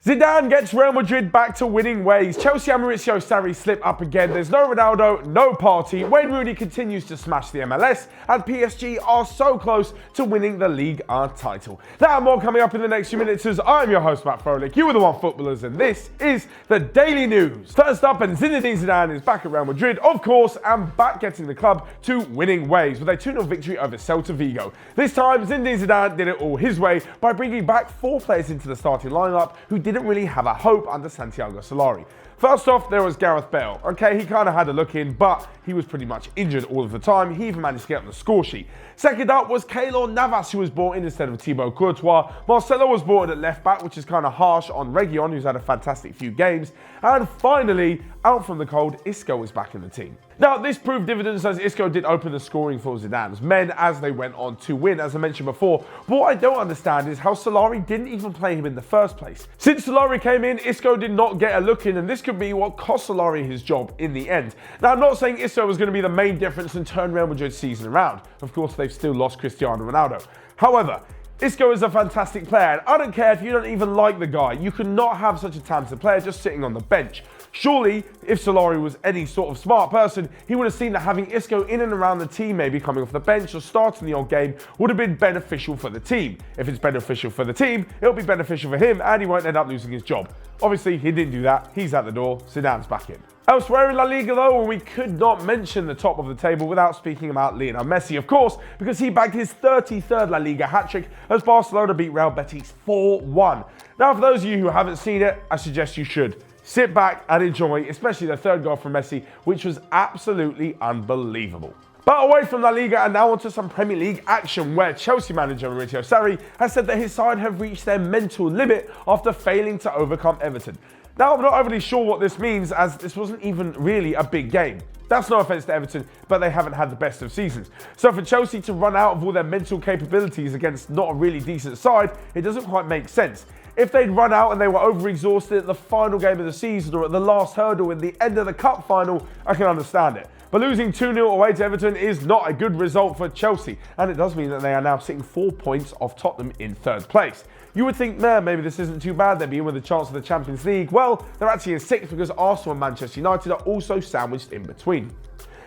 Zidane gets Real Madrid back to winning ways. Chelsea and Mauricio Sarri slip up again. There's no Ronaldo, no party. Rooney continues to smash the MLS, and PSG are so close to winning the Ligue 1 title. That and more coming up in the next few minutes as I'm your host, Matt Froelich. You are the One Footballers, and this is the Daily News. First up, and Zinedine Zidane is back at Real Madrid, of course, and back getting the club to winning ways with a 2-0 victory over Celta Vigo. This time, Zinedine Zidane did it all his way by bringing back 4 players into the starting lineup who didn't really have a hope under Santiago Solari. First off, there was Gareth Bale. Okay, he kind of had a look in, but he was pretty much injured all of the time. He even managed to get on the score sheet. Second up was Keylor Navas, who was brought in instead of Thibaut Courtois. Marcelo was brought in at left back, which is kind of harsh on Reguilon, who's had a fantastic few games. And finally, out from the cold, Isco was back in the team. Now, this proved dividends as Isco did open the scoring for Zidane's men as they went on to win, as I mentioned before. But what I don't understand is how Solari didn't even play him in the first place. Since Solari came in, Isco did not get a look in, and this could be what cost Solari his job in the end. Now, I'm not saying Isco was going to be the main difference and turn Real Madrid's season around. Of course, they've still lost Cristiano Ronaldo. However, Isco is a fantastic player, and I don't care if you don't even like the guy. You cannot have such a talented player just sitting on the bench. Surely, if Solari was any sort of smart person, he would have seen that having Isco in and around the team, maybe coming off the bench or starting the odd game, would have been beneficial for the team. If it's beneficial for the team, it'll be beneficial for him, and he won't end up losing his job. Obviously, he didn't do that. He's out the door. Zidane's back in. Elsewhere in La Liga, though, we could not mention the top of the table without speaking about Lionel Messi, of course, because he bagged his 33rd La Liga hat-trick as Barcelona beat Real Betis 4-1. Now, for those of you who haven't seen it, I suggest you should. Sit back and enjoy, especially the third goal from Messi, which was absolutely unbelievable. But away from La Liga and now onto some Premier League action where Chelsea manager Mohamed Salahs has said that his side have reached their mental limit after failing to overcome Everton. Now, I'm not overly sure what this means, as this wasn't even really a big game. That's no offence to Everton, but they haven't had the best of seasons. So for Chelsea to run out of all their mental capabilities against not a really decent side, it doesn't quite make sense. If they'd run out and they were overexhausted at the final game of the season or at the last hurdle in the end of the cup final, I can understand it. But losing 2-0 away to Everton is not a good result for Chelsea, and it does mean that they are now sitting 4 points off Tottenham in third place. You would think, maybe this isn't too bad, they'd be in with a chance of the Champions League. Well, they're actually in 6th because Arsenal and Manchester United are also sandwiched in between.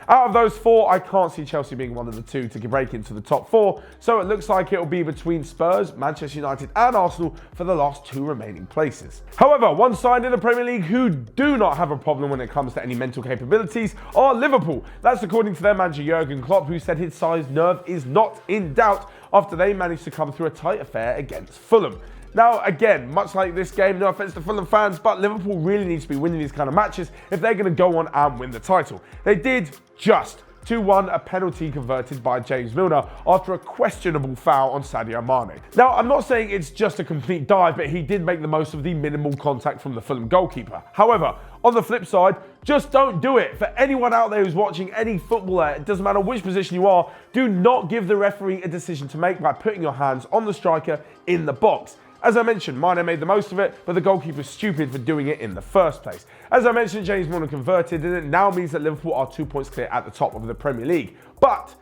Out of those 4, I can't see Chelsea being one of the 2 to break into the top 4, so it looks like it'll be between Spurs, Manchester United and Arsenal for the last 2 remaining places. However, one side in the Premier League who do not have a problem when it comes to any mental capabilities are Liverpool. That's according to their manager Jurgen Klopp, who said his side's nerve is not in doubt after they managed to come through a tight affair against Fulham. Now, again, much like this game, no offence to Fulham fans, but Liverpool really needs to be winning these kind of matches if they're going to go on and win the title. They did just 2-1, a penalty converted by James Milner after a questionable foul on Sadio Mane. Now, I'm not saying it's just a complete dive, but he did make the most of the minimal contact from the Fulham goalkeeper. However, on the flip side, just don't do it. For anyone out there who's watching any footballer, it doesn't matter which position you are, do not give the referee a decision to make by putting your hands on the striker in the box. As I mentioned, Mane made the most of it, but the goalkeeper's stupid for doing it in the first place. As I mentioned, James Milner converted, and it now means that Liverpool are 2 points clear at the top of the Premier League. But,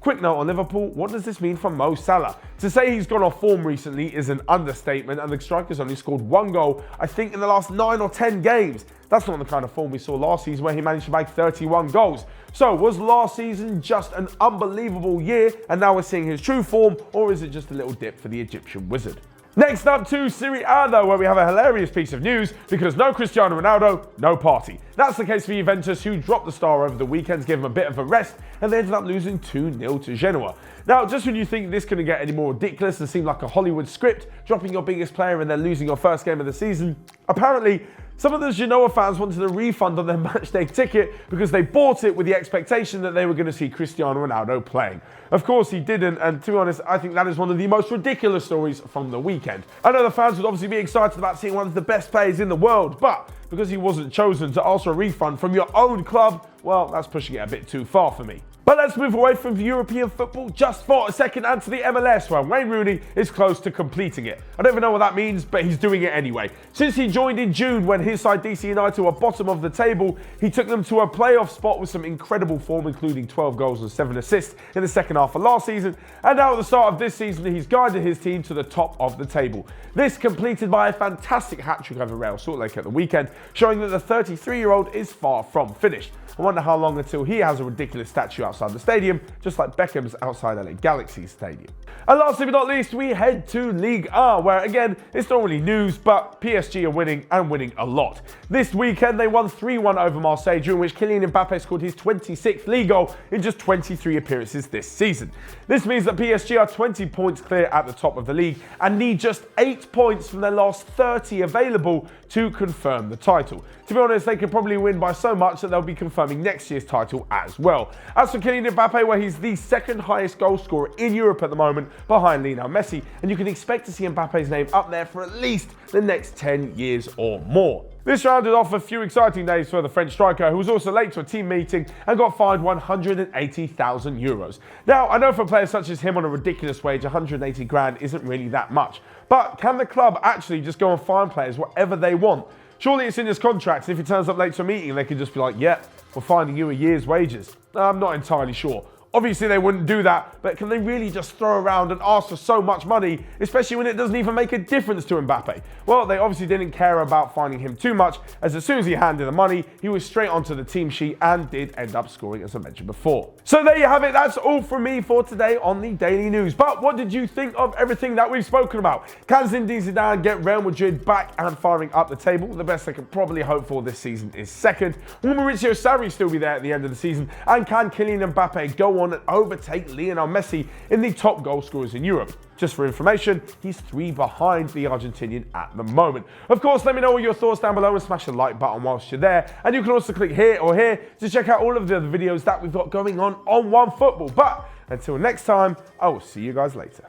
quick note on Liverpool, what does this mean for Mo Salah? To say he's gone off form recently is an understatement, and the striker's only scored 1 goal, I think, in the last 9 or 10 games. That's not the kind of form we saw last season where he managed to bag 31 goals. So, was last season just an unbelievable year, and now we're seeing his true form, or is it just a little dip for the Egyptian wizard? Next up to Serie A, though, where we have a hilarious piece of news because no Cristiano Ronaldo, no party. That's the case for Juventus, who dropped the star over the weekend to give him a bit of a rest, and they ended up losing 2-0 to Genoa. Now, just when you think this couldn't get any more ridiculous and seem like a Hollywood script, dropping your biggest player and then losing your first game of the season, apparently some of the Genoa fans wanted a refund on their matchday ticket because they bought it with the expectation that they were going to see Cristiano Ronaldo playing. Of course, he didn't, and to be honest, I think that is one of the most ridiculous stories from the weekend. I know the fans would obviously be excited about seeing one of the best players in the world, but because he wasn't chosen to ask for a refund from your own club, well, that's pushing it a bit too far for me. But let's move away from European football just for a second and to the MLS, where Wayne Rooney is close to completing it. I don't even know what that means, but he's doing it anyway. Since he joined in June when his side DC United were bottom of the table, he took them to a playoff spot with some incredible form, including 12 goals and 7 assists in the second half of last season. And now at the start of this season, he's guided his team to the top of the table. This completed by a fantastic hat-trick over Real Salt Lake at the weekend, showing that the 33-year-old is far from finished. I wonder how long until he has a ridiculous statue outside the stadium, just like Beckham's outside LA Galaxy Stadium. And lastly but not least, we head to Ligue 1, where again, it's not really news, but PSG are winning and winning a lot. This weekend, they won 3-1 over Marseille, during which Kylian Mbappe scored his 26th league goal in just 23 appearances this season. This means that PSG are 20 points clear at the top of the league and need just 8 points from their last 30 available to confirm the title. To be honest, they could probably win by so much that they'll be confirming next year's title as well. As for Kylian Mbappe, where he's the second highest goal scorer in Europe at the moment, behind Lionel Messi, and you can expect to see Mbappe's name up there for at least the next 10 years or more. This rounded off a few exciting days for the French striker, who was also late to a team meeting and got fined €180,000. Now, I know for players such as him on a ridiculous wage, 180 grand isn't really that much. But can the club actually just go and fine players whatever they want? Surely it's in his contract, and if he turns up late to a meeting, they could just be like, yeah, we're finding you a year's wages. I'm not entirely sure. Obviously, they wouldn't do that, but can they really just throw around and ask for so much money, especially when it doesn't even make a difference to Mbappe? Well, they obviously didn't care about finding him too much, as soon as he handed the money, he was straight onto the team sheet and did end up scoring, as I mentioned before. So there you have it. That's all from me for today on the Daily News. But what did you think of everything that we've spoken about? Can Zidane get Real Madrid back and firing up the table? The best they can probably hope for this season is second. Will Maurizio Sarri still be there at the end of the season? And can Kylian Mbappe go on and overtake Lionel Messi in the top goal scorers in Europe? Just for information, he's 3 behind the Argentinian at the moment. Of course, let me know all your thoughts down below and smash the like button whilst you're there. And you can also click here or here to check out all of the other videos that we've got going on OneFootball. But until next time, I will see you guys later.